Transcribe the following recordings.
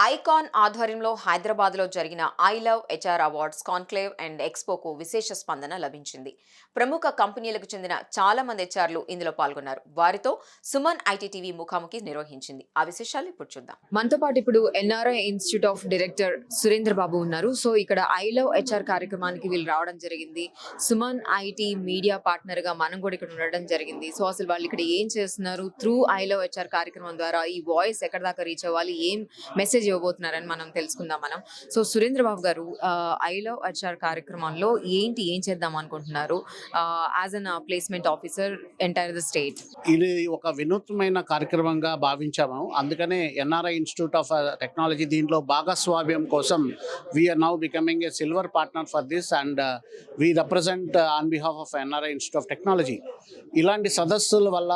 Icon ఆధ్వర్యంలో హైదరాబాద్లో జరిగిన I love HR awards conclave and ఎక్స్పోకు విశేష స్పందన లభించింది. ప్రముఖ కంపెనీలకు చెందిన చాలా మంది హెచ్ఆర్లు ఇందులో పాల్గొన్నారు. వారితో సుమన్ ఐటీటీవీ ముఖాముఖి నిర్వహించింది. ఆ విశేషాలు ఇప్పుడు చూద్దాం. మనతో పాటు ఇప్పుడు NRI institute of director Surendra Babu ఉన్నారు. సో ఇక్కడ ఐ లవ్ హెచ్ఆర్ కార్యక్రమానికి వీళ్ళు రావడం జరిగింది. సుమన్ ఐటీ మీడియా పార్ట్నర్ గా మనం కూడా ఇక్కడ ఉండడం జరిగింది. సో అసలు వాళ్ళు ఇక్కడ ఏం చేస్తున్నారు, త్రూ ఐ లవ్ హెచ్ఆర్ కార్యక్రమం ద్వారా ఈ వాయిస్ ఎక్కడ దాకా రీచ్ అవ్వాలి, ఏం మెసేజ్ ఇవ్వబోతున్నారని మనం తెలుసుకుందాం. సో సురేంద్ర బాబు గారు, ఐ లవ్ హెచ్ఆర్ కార్యక్రమంలో ఏం చేద్దాం అనుకుంటున్నారు as an placement officer entire the state? ఇది ఒక వినూత్నమైన కార్యక్రమంగా భావించాము. అందుకనే ఎన్ఆర్ఐ ఇన్స్టిట్యూట్ ఆఫ్ టెక్నాలజీ దీంట్లో భాగస్వామ్యం కోసం we're now becoming a silver partner for this and we represent on behalf of NRI institute of technology. ఇలాంటి సదస్సుల వల్ల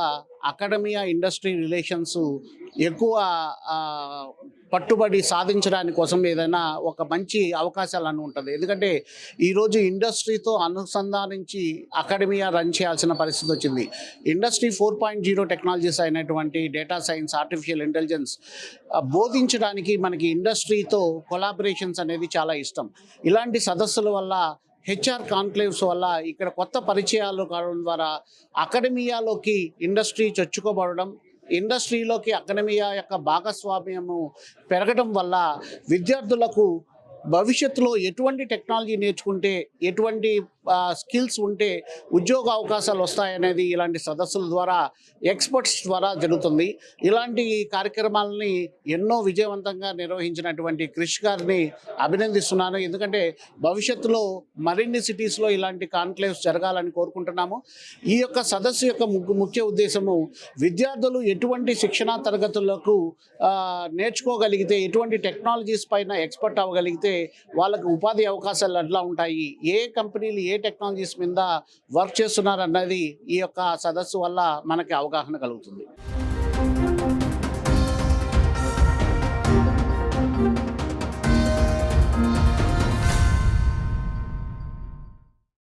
అకాడమియా ఇండస్ట్రీ రిలేషన్స్ ఎక్కువ పట్టుబడి సాధించడానికి కోసం ఏదైనా ఒక మంచి అవకాశాలను ఉంటుంది. ఎందుకంటే ఈరోజు ఇండస్ట్రీతో అనుసంధానించి అకాడమియా రన్ చేయాల్సిన పరిస్థితి వచ్చింది. ఇండస్ట్రీ 4.0 టెక్నాలజీస్ అయినటువంటి డేటా సైన్స్, ఆర్టిఫిషియల్ ఇంటెలిజెన్స్ బోధించడానికి మనకి ఇండస్ట్రీతో కొలాబరేషన్స్ అనేది చాలా ఇష్టం. ఇలాంటి సదస్సుల వల్ల, హెచ్ఆర్ కాన్క్లేవ్స్ వల్ల ఇక్కడ కొత్త పరిచయాలు కావడం ద్వారా అకాడమియాలోకి ఇండస్ట్రీ చొచ్చుకోబడడం, ఇండస్ట్రీలోకి అకాడమియా యొక్క భాగస్వామ్యము పెరగడం వల్ల విద్యార్థులకు భవిష్యత్తులో ఎటువంటి టెక్నాలజీ నేర్చుకుంటే, ఎటువంటి స్కిల్స్ ఉంటే ఉద్యోగ అవకాశాలు వస్తాయనేది ఇలాంటి సదస్సుల ద్వారా, ఎక్స్పర్ట్స్ ద్వారా జరుగుతుంది. ఇలాంటి కార్యక్రమాలని ఎన్నో విజయవంతంగా నిర్వహించినటువంటి క్రిష్ గారిని అభినందిస్తున్నాను. ఎందుకంటే భవిష్యత్తులో మరిన్ని సిటీస్లో ఇలాంటి కాన్క్లేవ్స్ జరగాలని కోరుకుంటున్నాము. ఈ యొక్క సదస్సు యొక్క ముఖ్య ఉద్దేశము విద్యార్థులు ఎటువంటి శిక్షణా తరగతులకు నేర్చుకోగలిగితే, ఎటువంటి టెక్నాలజీస్ పైన ఎక్స్పర్ట్ అవ్వగలిగితే వాళ్ళకు ఉపాధి అవకాశాలు ఎట్లా ఉంటాయి, ఏ కంపెనీలు ఏ టెక్నాలజీస్ మీద వర్క్ చేస్తున్నారు అన్నది ఈ యొక్క సదస్సు వల్ల మనకి అవగాహన కలుగుతుంది.